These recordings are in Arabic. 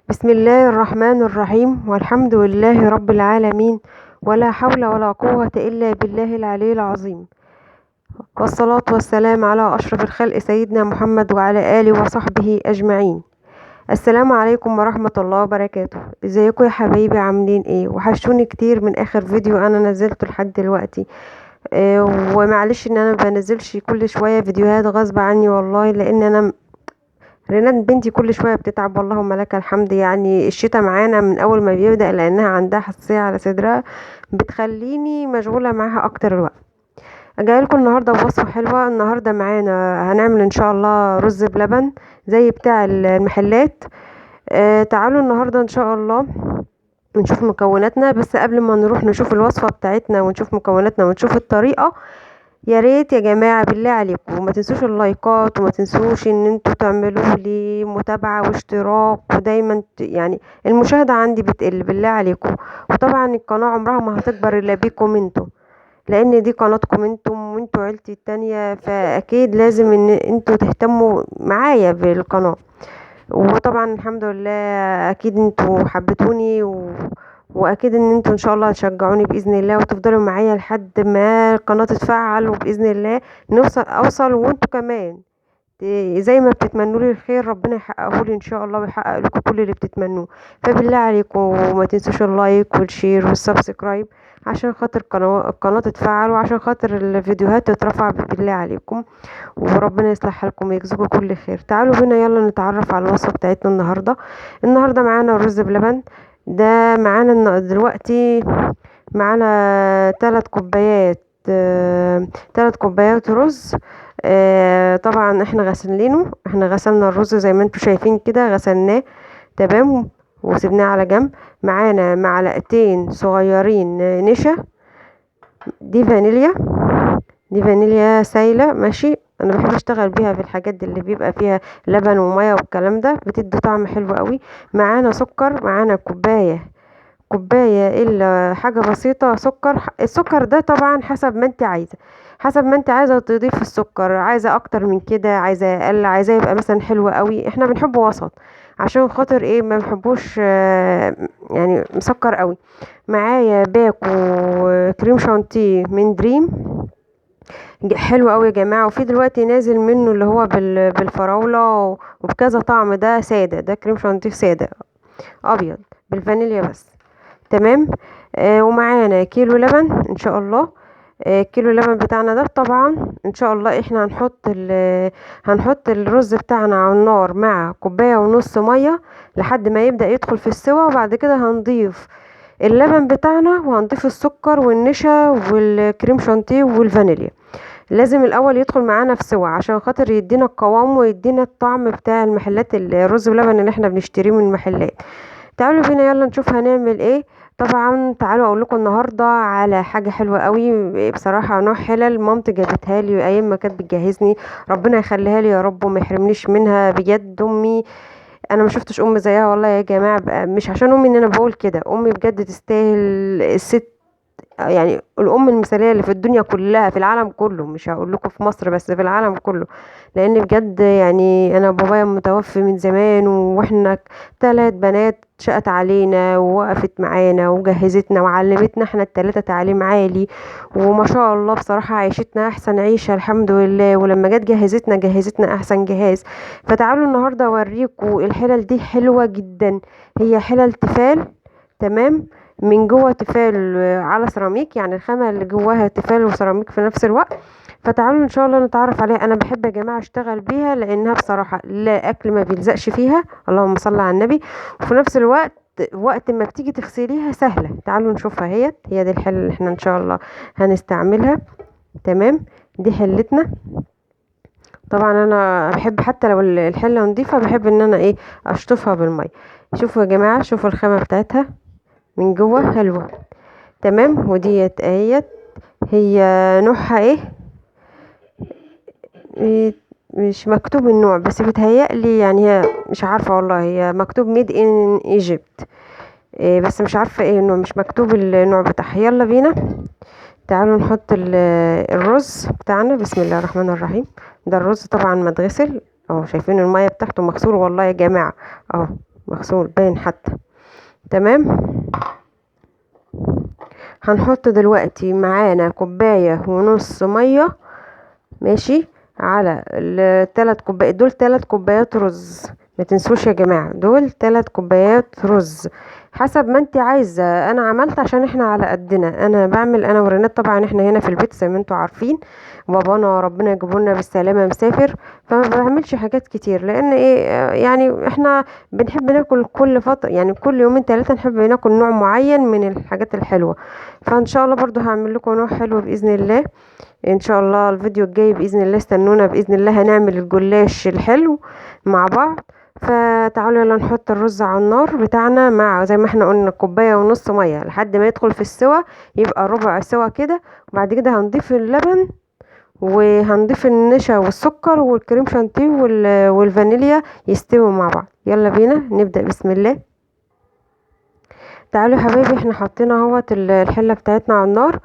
بسم الله الرحمن الرحيم، والحمد لله رب العالمين، ولا حول ولا قوة إلا بالله العلي العظيم، والصلاة والسلام على أشرف الخلق سيدنا محمد وعلى آله وصحبه أجمعين. السلام عليكم ورحمة الله وبركاته. ازيكم يا حبايبي؟ عاملين ايه؟ وحشوني كتير من آخر فيديو أنا نزلته لحد دلوقتي. ومعلش ان انا بنزلش كل شوية فيديوهات غصب عني والله، لان انا رنان بنتي كل شوية بتتعب، واللهم لك الحمد. يعني الشتاء معانا من أول ما بيبدأ، لأنها عندها حساسية على صدرها، بتخليني مشغولة معاها أكتر الوقت. جايلكم النهاردة بوصفة حلوة. النهاردة معانا هنعمل إن شاء الله رز بلبن زي بتاع المحلات. تعالوا النهاردة إن شاء الله نشوف مكوناتنا. بس قبل ما نروح نشوف الوصفة بتاعتنا ونشوف مكوناتنا ونشوف الطريقة، يا ريت يا جماعة بالله عليكم ما تنسوش اللايكات، وما تنسوش ان انتوا تعملوا لي متابعة واشتراك، ودايما يعني المشاهدة عندي بتقل بالله عليكم. وطبعا القناة عمرها ما هتكبر الا بيكم انتوا، لان دي قناتكم انتم وانتوا عيلتي التانية، فاكيد لازم ان انتوا تهتموا معايا بالقناة. وطبعا الحمد لله اكيد انتوا حبيتوني واكيد ان انتوا ان شاء الله هتشجعوني باذن الله، وتفضلوا معايا لحد ما القناه تتفعل، وباذن الله اوصل وانتوا كمان زي ما بتتمنوا لي الخير ربنا يحققه لي ان شاء الله، ويحقق لكم كل اللي بتتمنوه. فبالله عليكم ما تنسوش اللايك والشير والسبسكرايب، عشان خاطر القناه تتفعل، وعشان خاطر الفيديوهات تترفع بالله عليكم. وربنا يصلح حالكم ويجزيكم كل خير. تعالوا بينا يلا نتعرف على الوصفة بتاعتنا النهاردة معانا الرز بلبن. ده معانا دلوقتي معانا 3 كوبايات، 3 كوبايات رز. طبعا احنا غسلنا الرز زي ما انتوا شايفين كده، غسلناه تمام وسيبناه على جنب. معانا معلقتين صغيرين نشا، دي فانيليا، دي فانيليا سايلة ماشي. انا بحب اشتغل بيها في الحاجات دي اللي بيبقى فيها لبن ومية والكلام ده، بتدي طعم حلو قوي. معانا سكر، معانا كوباية الا حاجة بسيطة سكر. السكر ده طبعا حسب ما انت عايزة، حسب ما انت عايزة تضيف السكر، عايزة اكتر من كده، عايزة اقل، عايزة يبقى مثلا حلو قوي. احنا بنحبه وسط، عشان خاطر ايه ما بنحبوش يعني مسكر قوي. معايا باكو كريم شانتيه من دريم، حلو قوي يا جماعه. وفي دلوقتي نازل منه اللي هو بالفراوله وبكذا طعم. ده ساده، ده كريم شانتيه ساده ابيض بالفانيليا بس. تمام. ومعانا كيلو لبن ان شاء الله. كيلو اللبن بتاعنا ده طبعا ان شاء الله احنا هنحط الرز بتاعنا على النار مع كوبايه ونص ميه لحد ما يبدأ يدخل في السوا، وبعد كده هنضيف اللبن بتاعنا، وهنضيف السكر والنشا والكريم شانتيه والفانيليا. لازم الاول يدخل معانا في سوا عشان خاطر يدينا القوام ويدينا الطعم بتاع المحلات، الرز بلبن اللي احنا بنشتريه من المحلات. تعالوا بينا يلا نشوف هنعمل ايه. طبعا تعالوا اقول لكم النهارده على حاجه حلوه قوي بصراحه، نوع حلل مامتي جابتها لي ايام ما كانت بتجهزني، ربنا يخليها لي يا رب وما يحرمنيش منها بجد. امي انا ما شفتش ام زيها والله يا جماعه بقى، مش عشان امي ان انا بقول كده، امي بجد تستاهل. الست يعني الام المثاليه اللي في الدنيا كلها، في العالم كله، مش هقول لكم في مصر بس، في العالم كله. لان بجد يعني انا بابايا متوفي من زمان، واحنا 3 بنات شقت علينا ووقفت معانا وجهزتنا وعلمتنا احنا ال3 تعليم عالي، وما شاء الله بصراحة عيشتنا احسن عيشة الحمد لله. ولما جت جهزتنا احسن جهاز. فتعالوا النهاردة اوريكم الحلل دي حلوة جدا. هي حلل تيفال، تمام، من جوه تيفال على سيراميك، يعني الخامة اللي جواها تيفال وسيراميك في نفس الوقت. فتعالوا ان شاء الله نتعرف عليها. انا بحب يا جماعة اشتغل بيها لانها بصراحة لا اكل ما بيلزقش فيها، اللهم صل على النبي، وفي نفس الوقت وقت ما بتيجي تغسليها سهلة. تعالوا نشوفها، هي دي الحلة اللي احنا ان شاء الله هنستعملها. تمام. دي حلتنا. طبعا انا بحب حتى لو الحلة نضيفة بحب ان انا ايه اشطفها بالمية. شوفوا يا جماعة، شوفوا الخامة بتاعتها من جوه حلوة. تمام. وديت اهيت، هي نوعها ايه؟ إيه، مش مكتوب النوع بس بتهيألي، يعني هي مش عارفة والله، هي مكتوب ميد ان ايجيبت، بس مش عارفة ايه النوع، مش مكتوب النوع بتاعها. يلا بينا تعالوا نحط الرز بتاعنا. بسم الله الرحمن الرحيم. ده الرز طبعا متغسل اهو، شايفين المية بتاعته مغسول والله يا جماعة اهو، مغسول باين حتى. تمام. هنحط دلوقتي معانا 1.5 كوباية مية، ماشي، على ال3 كوبايات دول 3 كوبايات رز. ما تنسوش يا جماعة دول 3 كوبايات رز حسب ما انت عايزة. انا عملت عشان احنا على قدنا، انا بعمل انا ورينات. طبعا احنا هنا في البيت زي ما انتوا عارفين، بابانا ربنا يجيبولنا بالسلامة مسافر، فما بعملش حاجات كتير. لان ايه يعني احنا بنحب ناكل كل فترة، يعني كل يومين 3 نحب ناكل نوع معين من الحاجات الحلوة. فان شاء الله برضو هعمل لكم نوع حلو بإذن الله. ان شاء الله الفيديو الجاي باذن الله استنونا، باذن الله هنعمل الجلاش الحلو مع بعض. فتعالوا يلا نحط الرز على النار بتاعنا، مع زي ما احنا قلنا 1.5 كوباية مية لحد ما يدخل في السوا، يبقى ربع سوا كده. وبعد كده هنضيف اللبن، وهنضيف النشا والسكر والكريم شانتيه والفانيليا يستووا مع بعض. يلا بينا نبدأ، بسم الله. تعالوا يا حبايبي، احنا حطينا اهوت الحلة بتاعتنا على النار،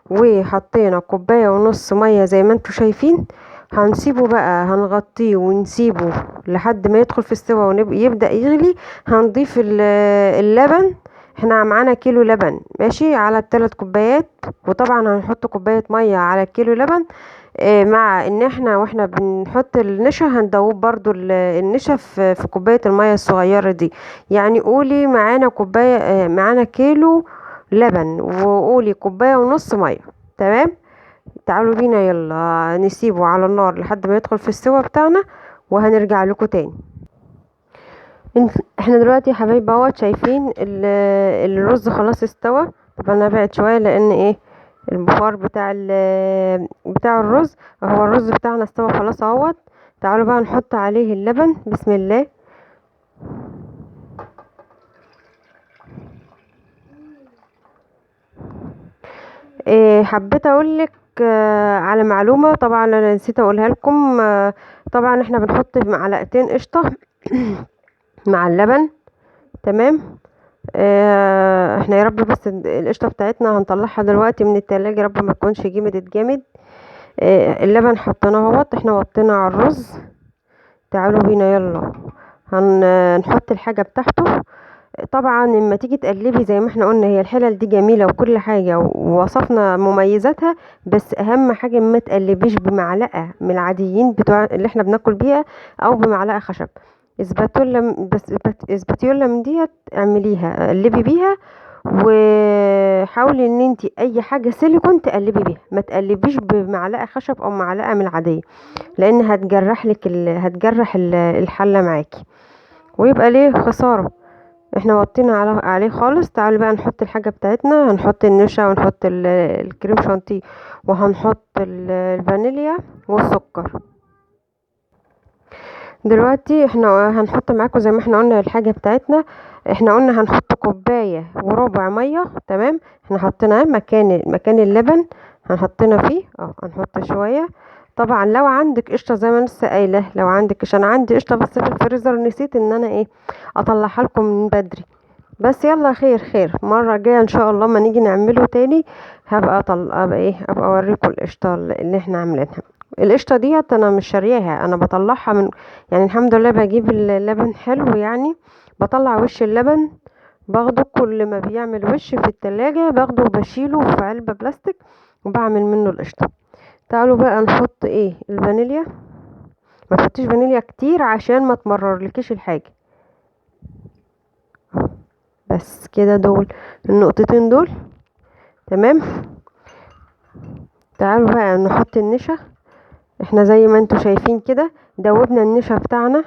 وحطينا 1.5 كوباية مية زي ما انتوا شايفين. هنسيبه بقى، هنغطيه ونسيبه لحد ما يدخل في السوا ويبدأ يغلي. هنضيف اللبن. احنا معانا كيلو لبن ماشي على ال3 كوبايات، وطبعا هنحط كوباية مية على الكيلو لبن. مع ان احنا واحنا بنحط النشا هندوب برضو النشا في كوباية المية الصغيرة دي. يعني قولي معانا كوباية، معانا كيلو لبن، وقولي 1.5 كوباية مية. تمام. تعالوا بينا يلا نسيبه على النار لحد ما يدخل في السوا بتاعنا، وهنرجع لكم تاني. احنا دلوقتي يا حبايبي اهوت شايفين الرز خلاص استوى. طبعا انا بعد شويه لان ايه البخار بتاع الرز. هو الرز بتاعنا استوى خلاص اهوت. تعالوا بقى نحط عليه اللبن، بسم الله. حبيت اقولك على معلومه، طبعا انا نسيت اقولها لكم. طبعا احنا بنحط معلقتين قشطه مع اللبن. تمام. احنا يا رب بس القشطه بتاعتنا هنطلعها دلوقتي من التلاجة، يا رب ما تكونش جمدت جامد. اللبن حطيناه اهوت، احنا وطينا على الرز. تعالوا بينا يلا هنحط الحاجه بتاعته. طبعا لما تيجي تقلبي زي ما احنا قلنا، هي الحلل دي جميله وكل حاجه ووصفنا مميزاتها، بس اهم حاجه ما تقلبيش بمعلقه من العاديين بتوع اللي احنا بناكل بيها، او بمعلقه خشب. اسباتيولا من ديت اعمليها، قلبي بيها. وحاولي ان انتي اي حاجه سيليكون تقلبي بيها، ما تقلبيش بمعلقه خشب او معلقه من العاديه، لان هتجرح الحله معاكي، ويبقى ليه خساره. احنا وطينا عليه خالص. تعالوا بقى نحط الحاجه بتاعتنا، هنحط النشا ونحط الكريم شانتيه، وهنحط الفانيليا والسكر. دلوقتي احنا هنحط معاكم زي ما احنا قلنا الحاجه بتاعتنا. احنا قلنا هنحط 1.25 كوباية ميه. تمام. احنا حطيناه مكان اللبن، هنحطنا فيه هنحط شويه. طبعا لو عندك قشطه زي ما لسه قايله، لو عندك قشطه، انا عندي قشطه بس في الفريزر، نسيت ان انا اطلعها لكم من بدري. بس يلا خير خير، مرة جاية ان شاء الله ما نيجي نعمله تاني ابقى اوريكم القشطة اللي احنا عاملينها. القشطة ديت انا مش شارياها، انا بطلعها من، يعني الحمد لله بجيب اللبن حلو يعني. بطلع وش اللبن، باخده كل ما بيعمل وش في التلاجة باخده وبشيله في علبة بلاستيك، وبعمل منه القشطة. تعالوا بقى نحط الفانيليا. ما تحطيش فانيليا كتير عشان ما تمررلكيش الحاجة. بس كده دول النقطتين دول. تمام. تعالوا بقى نحط النشا. احنا زي ما انتوا شايفين كده دوبنا النشا بتاعنا،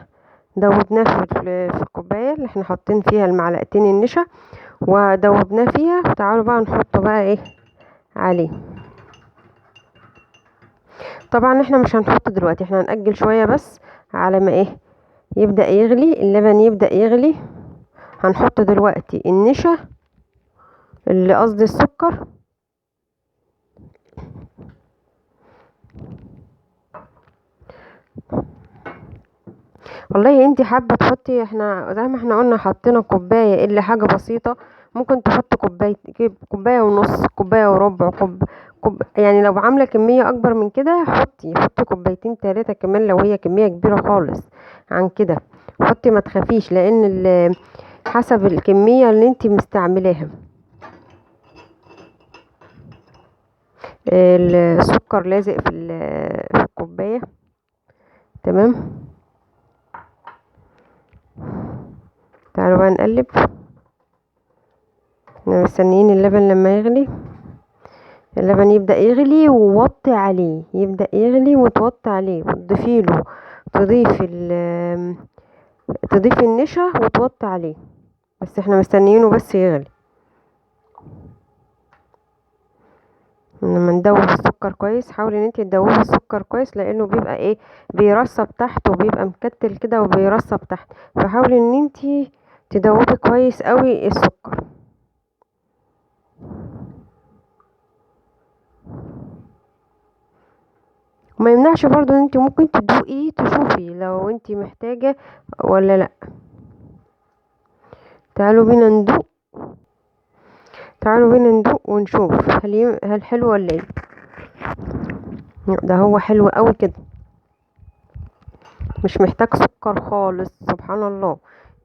دوبناه في الكوبايه اللي احنا حاطين فيها المعلقتين النشا، ودوبناه فيها. تعالوا بقى نحطه بقى عليه. طبعا احنا مش هنحط دلوقتي، احنا هنأجل شويه بس على ما يبدأ يغلي اللبن، يبدأ يغلي. هنحط دلوقتي النشا، اللي قصدي السكر. والله انتي حابه تحطي، احنا زي ما احنا قلنا حطينا كوبايه الا حاجه بسيطه. ممكن تحط كوبايه ونص، كوبايه وربع، يعني لو عامله كميه اكبر من كده حطي 2 كوبايتين 3 كمان لو هي كميه كبيره خالص، عن كده. حطي ما تخافيش، لان حسب الكمية اللي انت مستعملاها. السكر لازق في الكوباية. تمام. تعالوا بقى نقلب. احنا مستنيين اللبن لما يغلي. اللبن يبدأ يغلي ووطي عليه، يبدأ يغلي وتوطي عليه وتضيفيله، تضيفي النشا وتوطي عليه. بس احنا مستنيينه بس يغلي. لما ندوب السكر كويس، حاولي ان انت تدوبي السكر كويس، لانه بيبقى ايه، بيرسب تحت وبيبقى مكتل كده وبيرسب تحت. فحاولي ان انت تدوبي كويس قوي السكر. وما يمنعش برضو ان انت ممكن تدوقي تشوفي لو انت محتاجة ولا لا. تعالوا بينا ندوق. تعالوا بينا ندوق ونشوف هل حلو ولا ايه. ده هو حلو قوي كده، مش محتاج سكر خالص. سبحان الله.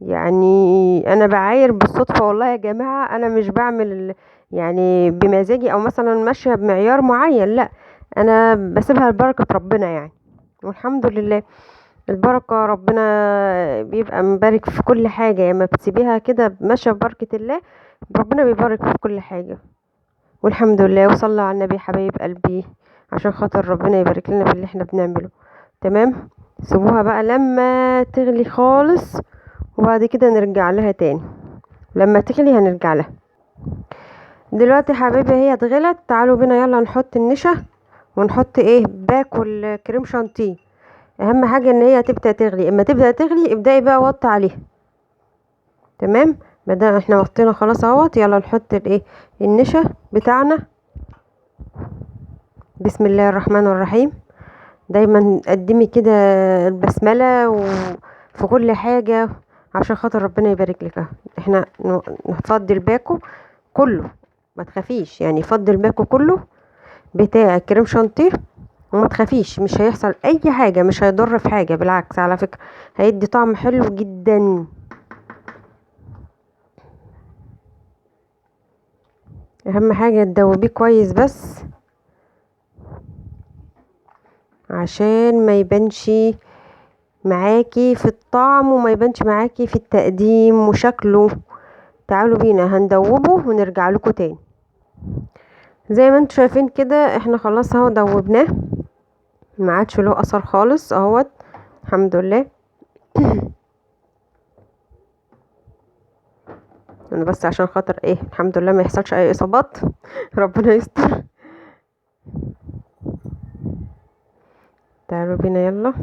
يعني انا بعاير بالصدفة والله يا جماعة، انا مش بعمل يعني بمزاجي او مثلا ماشية بمعيار معين، لا، انا بسيبها لبركة ربنا يعني. والحمد لله. البركة ربنا بيبقى مبارك في كل حاجة، يعني ما بتسيبيها كده ماشية ببركة الله، ربنا بيبارك في كل حاجة. والحمد لله. وصلى على النبي حبايب قلبي، عشان خاطر ربنا يبارك لنا في اللي احنا بنعمله. تمام. سيبوها بقى لما تغلي خالص، وبعد كده نرجع لها تاني. لما تغلي هنرجع لها. دلوقتي حبايبي هي اتغلت. تعالوا بينا يلا نحط النشا، ونحط ايه، باكل كريم شانتيه. اهم حاجه ان هي تبدا تغلي. اما تبدا تغلي ابداي بقى وطي عليها. تمام. بدأ احنا وطينا خلاص اهوت. يلا نحط الايه، النشا بتاعنا. بسم الله الرحمن الرحيم. دايما قدمي كده البسمله وفي كل حاجه، عشان خاطر ربنا يبارك لك. احنا نفضي الباكو كله، ما تخافيش يعني. فضي الباكو كله بتاع الكريم شانتيه، وما تخافيش، مش هيحصل اي حاجه، مش هيضر في حاجه، بالعكس على فكره هيدي طعم حلو جدا. اهم حاجه تدوبيه كويس بس، عشان ما يبانش معاكي في الطعم، وما يبانش معاكي في التقديم وشكله. تعالوا بينا هندوبه ونرجع لكم تاني. زي ما انتم شايفين كده احنا خلاص اهو دوبناه، ما عادش له اثر خالص اهوت. الحمد لله. انا بس عشان خاطر ايه، الحمد لله ما يحصلش اي اصابات. ربنا يستر. تعالوا بينا يلا.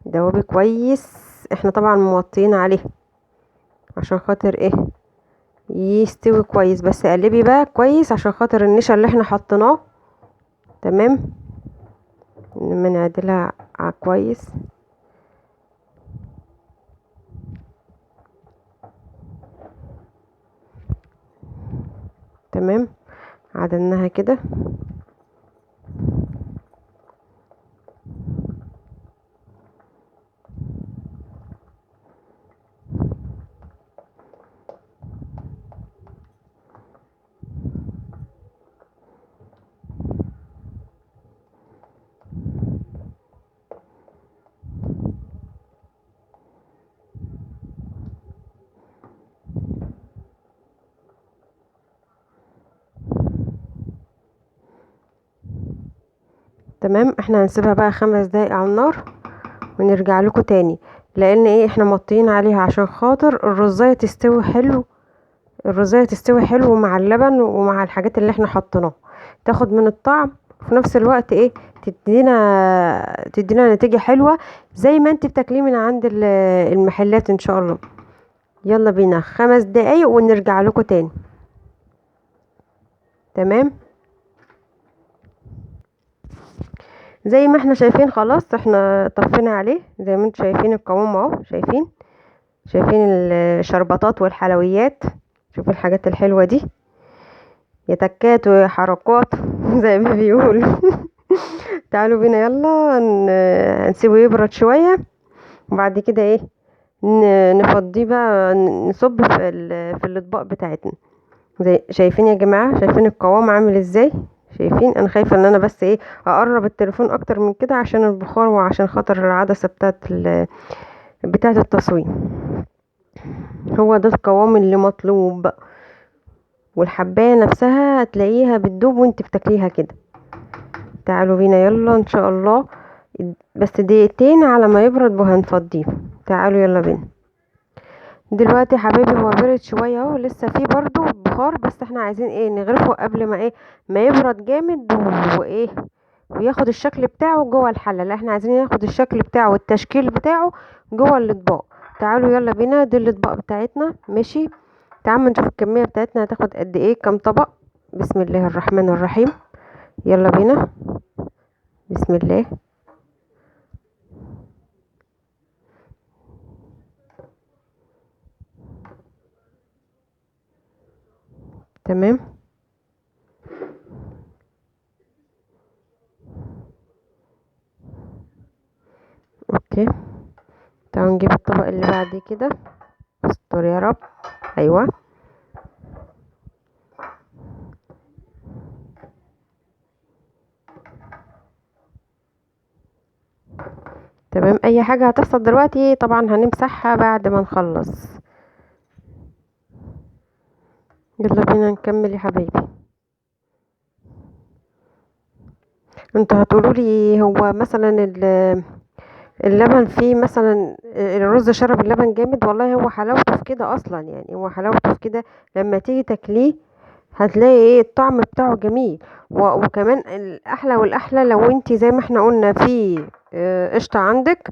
دوبي كويس. احنا طبعا موطيين عليه عشان خاطر ايه، يستوي كويس. بس قلبي بقى كويس عشان خاطر النشا اللي احنا حطيناه. تمام. لما نعدلها كويس. تمام. عدلناها كده. تمام. احنا هنسيبها بقى 5 دقايق على النار، ونرجع لكم تاني. لان ايه، احنا موطيين عليها عشان خاطر الرزاية تستوي حلو. الرزاية تستوي حلو مع اللبن ومع الحاجات اللي احنا حطيناها، تاخد من الطعم، وفي نفس الوقت ايه، تدينا نتيجة حلوة زي ما انت بتاكليه من عند المحلات ان شاء الله. يلا بينا 5 دقايق ونرجع لكم تاني. تمام. زي ما احنا شايفين خلاص احنا طفينا عليه. زي ما انتم شايفين القوام اهو. شايفين الشربطات والحلويات. شوفوا الحاجات الحلوة دي، يا تكات وحركات. زي ما بيقولوا. تعالوا بينا يلا نسيبه يبرد شوية، وبعد كده ايه نفضيه بقى، نصب في الاطباق بتاعتنا. زي شايفين يا جماعة، شايفين القوام عامل ازاي؟ شايفين؟ انا خايفة ان انا بس ايه اقرب التليفون اكتر من كده عشان البخار وعشان خاطر العدسة بتاعة التصوير. هو ده القوام اللي مطلوب، والحباية نفسها هتلاقيها بتدوب وانت بتاكليها كده. تعالوا بينا يلا ان شاء الله، بس دقيقتين على ما يبرد وهنفضيه. تعالوا يلا بينا. دلوقتي يا حبايبي هو برد شويه اهو، لسه فيه برضو بخار، بس احنا عايزين ايه نغرفه قبل ما ايه ما يبرد جامد وايه وياخد الشكل بتاعه جوه الحله. لا احنا عايزين ياخد الشكل بتاعه والتشكيل بتاعه جوه الاطباق. تعالوا يلا بينا، دي الاطباق بتاعتنا ماشي. تعالوا نشوف الكميه بتاعتنا هتاخد قد ايه، كام طبق. بسم الله الرحمن الرحيم. يلا بينا، بسم الله. تمام، اوكي. تعالوا نجيب الطبق اللي بعد كده. استر يا رب. ايوه، تمام. اي حاجة هتحصل دلوقتي طبعا هنمسحها بعد ما نخلص. يلا بينا نكمل يا حبايبي. انتوا هتقولوا لي هو مثلا اللبن فيه مثلا الرز شرب اللبن جامد؟ والله هو حلاوته في كده اصلا، يعني هو حلاوته في كده. لما تيجي تاكليه هتلاقي ايه الطعم بتاعه جميل. وكمان الاحلى والاحلى لو انتي زي ما احنا قلنا في قشطة عندك،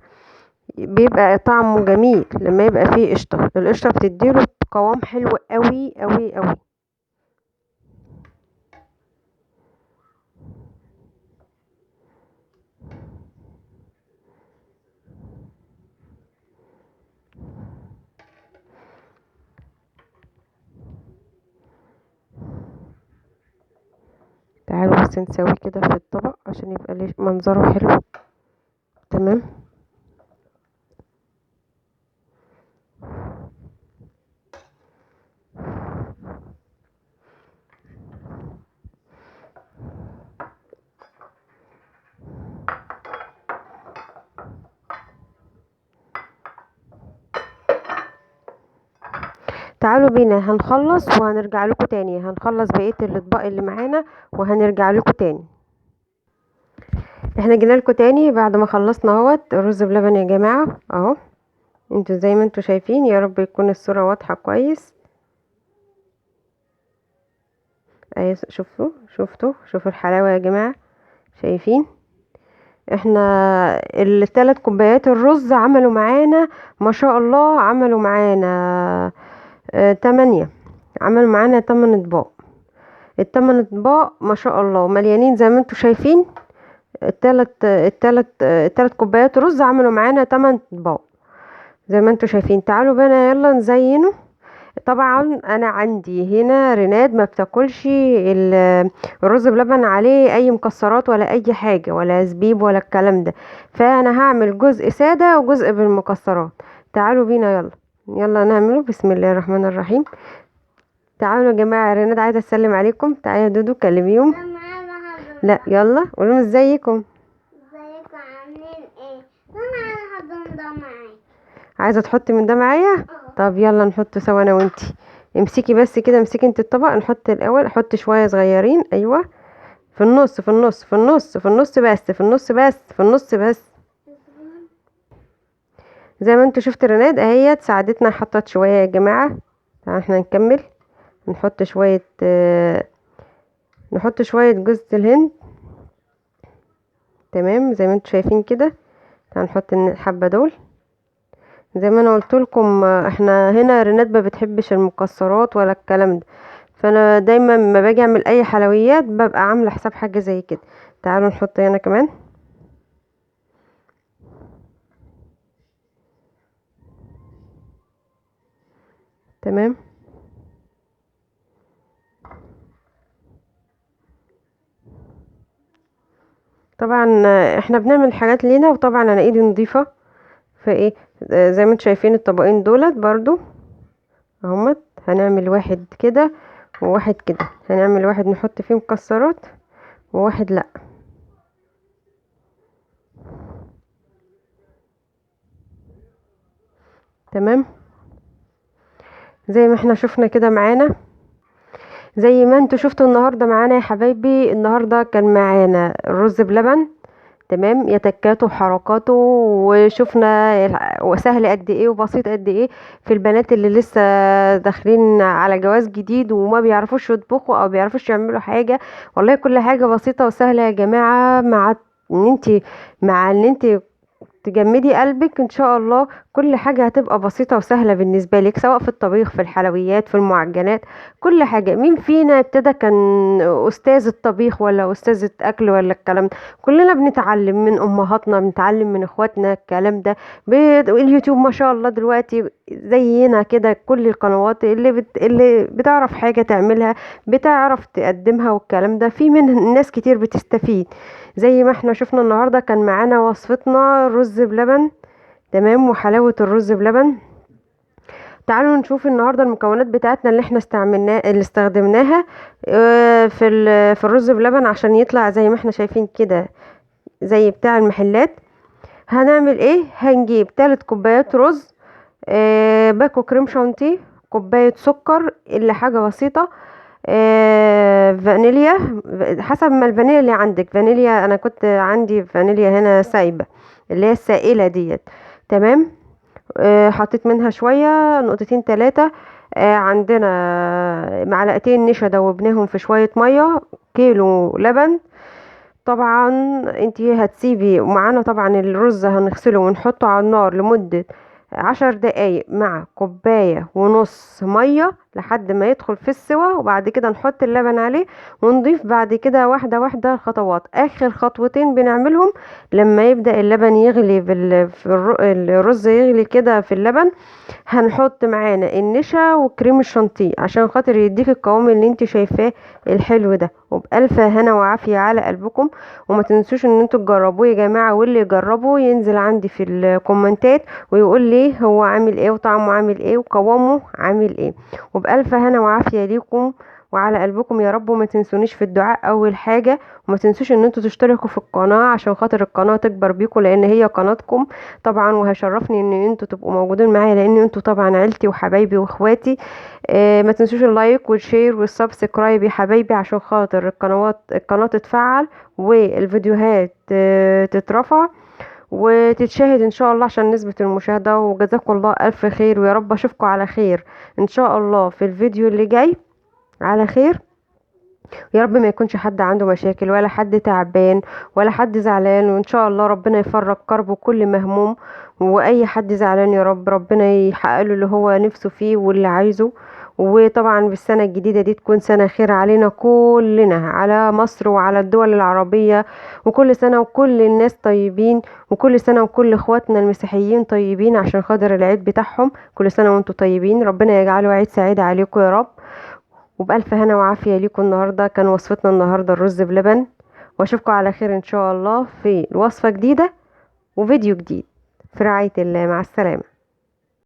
بيبقى طعمه جميل. لما يبقى فيه قشطة، القشطة بتديله قوام حلو قوي قوي قوي. تعالوا بس نسوي كده في الطبق عشان يبقى ليه منظره حلو. تمام. تعالوا بينا هنخلص وهنرجع لكم تاني، هنخلص بقية الاطباق اللي معانا وهنرجع لكم تاني. احنا جينا لكم تاني بعد ما خلصنا اهوت الرز بلبن يا جماعة اهو. انتوا زي ما انتوا شايفين، يا رب يكون الصورة واضحة كويس. اهي شوفوا الحلاوة يا جماعة، شايفين؟ احنا الثلاث كوبايات الرز عملوا معانا ما شاء الله، عملوا معانا 8، عملوا معانا 8 اطباق. ال8 اطباق ما شاء الله مليانين زي ما انتوا شايفين. التلات كوبايات رز عملوا معانا 8 اطباق زي ما انتوا شايفين. تعالوا بقى يلا نزينه. طبعا انا عندي هنا ريناد ما بتاكلش الرز بلبن عليه اي مكسرات ولا اي حاجة ولا زبيب ولا الكلام ده، فانا هعمل جزء سادة وجزء بالمكسرات. تعالوا بينا يلا، يلا نعمله. بسم الله الرحمن الرحيم. تعالوا يا جماعة، ريناد عايزة اسلم عليكم. تعالي يا دودو كلميهم. لا يلا قولوا ازيكم. ازيكم عاملين ايه؟ انا هضم ده معايا. عايزة تحطي من ده معايا؟ طب يلا نحطه سوا انا وانتي. امسكي بس كده، امسكي انت الطبق. نحط الاول، حطي شوية صغيرين. ايوه، في النص في النص في النص في النص بس، في النص بس، في النص بس. زي ما انتوا شفتوا رناد اهيت ساعدتنا، حطت شوية يا جماعة. تعالوا احنا نكمل. نحط شوية نحط شوية جوز الهند. تمام زي ما انتوا شايفين كده. تعالوا نحط الحبة دول. زي ما انا قلت لكم احنا هنا رناد ما بتحبش المكسرات ولا الكلام ده، فانا دايما ما باجي اعمل اي حلويات ببقى عامله حساب حاجه زي كده. تعالوا نحط هنا كمان. تمام. طبعا احنا بنعمل حاجات لينا، وطبعا انا ايدي نظيفة. فايه زي ما انتم شايفين الطبقين دولت برضو اهمت. هنعمل واحد كده وواحد كده، هنعمل واحد نحط فيه مكسرات وواحد لا. تمام، زي ما احنا شفنا كده معانا، زي ما انتوا شفتوا النهارده معانا يا حبايبي. النهارده كان معانا الرز بلبن، تمام، يتكاته وحركاته، وشفنا وسهل قد ايه وبسيط قد ايه في البنات اللي لسه داخلين على جواز جديد وما بيعرفوش يطبخوا او بيعرفوش يعملوا حاجة. والله كل حاجة بسيطة وسهلة يا جماعة، مع ان انت تجمدي قلبك ان شاء الله كل حاجة هتبقى بسيطة وسهلة بالنسبة لك، سواء في الطبيخ، في الحلويات، في المعجنات، كل حاجة. مين فينا ابتدى كان استاذ الطبيخ ولا استاذ الاكل ولا الكلام ده؟ كلنا بنتعلم من امهاتنا، بنتعلم من اخواتنا الكلام ده. اليوتيوب ما شاء الله دلوقتي زينا كده، كل القنوات اللي بتعرف حاجة تعملها بتعرف تقدمها، والكلام ده في من ناس كتير بتستفيد. زي ما احنا شفنا النهاردة كان معانا وصفتنا رز بلبن، تمام، وحلاوة الرز بلبن. تعالوا نشوف النهاردة المكونات بتاعتنا اللي استخدمناها في الرز بلبن عشان يطلع زي ما احنا شايفين كده زي بتاع المحلات. هنعمل ايه؟ هنجيب 3 كوبايات رز، باكو كريم شانتيه، كوباية سكر اللي حاجة بسيطة، فانيليا حسب ما الفانيليا اللي عندك. فانيليا انا كنت عندي فانيليا هنا سايبة اللي هي السائلة ديت، تمام. حطيت منها شوية، نقطتين 3. عندنا معلقتين نشا دوبناهم في شوية مية، كيلو لبن. طبعا انتي هتسيبي معانا طبعا الرز هنغسله ونحطه على النار لمدة 10 دقايق مع كوباية ونص مية لحد ما يدخل في السوا، وبعد كده نحط اللبن عليه ونضيف بعد كده واحدة واحدة الخطوات. اخر خطوتين بنعملهم لما يبدأ اللبن يغلي الرز يغلي كده في اللبن، هنحط معانا النشا وكريم الشانتيه عشان خاطر يديك القوام اللي انت شايفاه الحلو ده. وبألف هنا وعافية على قلبكم، وما تنسوش ان انتوا تجربوه يا جماعة، واللي يجربه ينزل عندي في الكومنتات ويقول لي هو عامل ايه وطعمه عامل ايه وقوامه عامل ايه. وبألف هنا وعافية ليكم وعلى قلبكم يا رب. وما تنسونيش في الدعاء اول حاجة، وما تنسوش ان انتوا تشتركوا في القناة عشان خاطر القناة تكبر بيكم، لان هي قناتكم طبعا. وهشرفني ان انتوا تبقوا موجودين معايا، لان انتوا طبعا عيلتي وحبايبي واخواتي. ما تنسوش اللايك والشير والسبسكرايب يا حبايبي عشان خاطر القناة تتفعل والفيديوهات تترفع وتتشاهد ان شاء الله عشان نسبة المشاهدة. وجزاكم الله الف خير، ويا رب اشوفكم على خير ان شاء الله في الفيديو اللي جاي على خير. يا رب ما يكونش حد عنده مشاكل ولا حد تعبان ولا حد زعلان، وان شاء الله ربنا يفرج كربه كل مهموم. واي حد زعلان يا رب ربنا يحقق له اللي هو نفسه فيه واللي عايزه. وطبعا بالسنة الجديدة دي تكون سنة خير علينا كلنا، على مصر وعلى الدول العربية. وكل سنة وكل الناس طيبين، وكل سنة وكل اخواتنا المسيحيين طيبين عشان خاطر العيد بتاعهم. كل سنة وانتم طيبين، ربنا يجعله عيد سعيد عليكم يا رب. وبألف هنا وعافية ليكم. النهاردة كان وصفتنا النهاردة الرز بلبن، واشوفكم على خير ان شاء الله في وصفة جديدة وفيديو جديد. في رعاية الله، مع السلامة.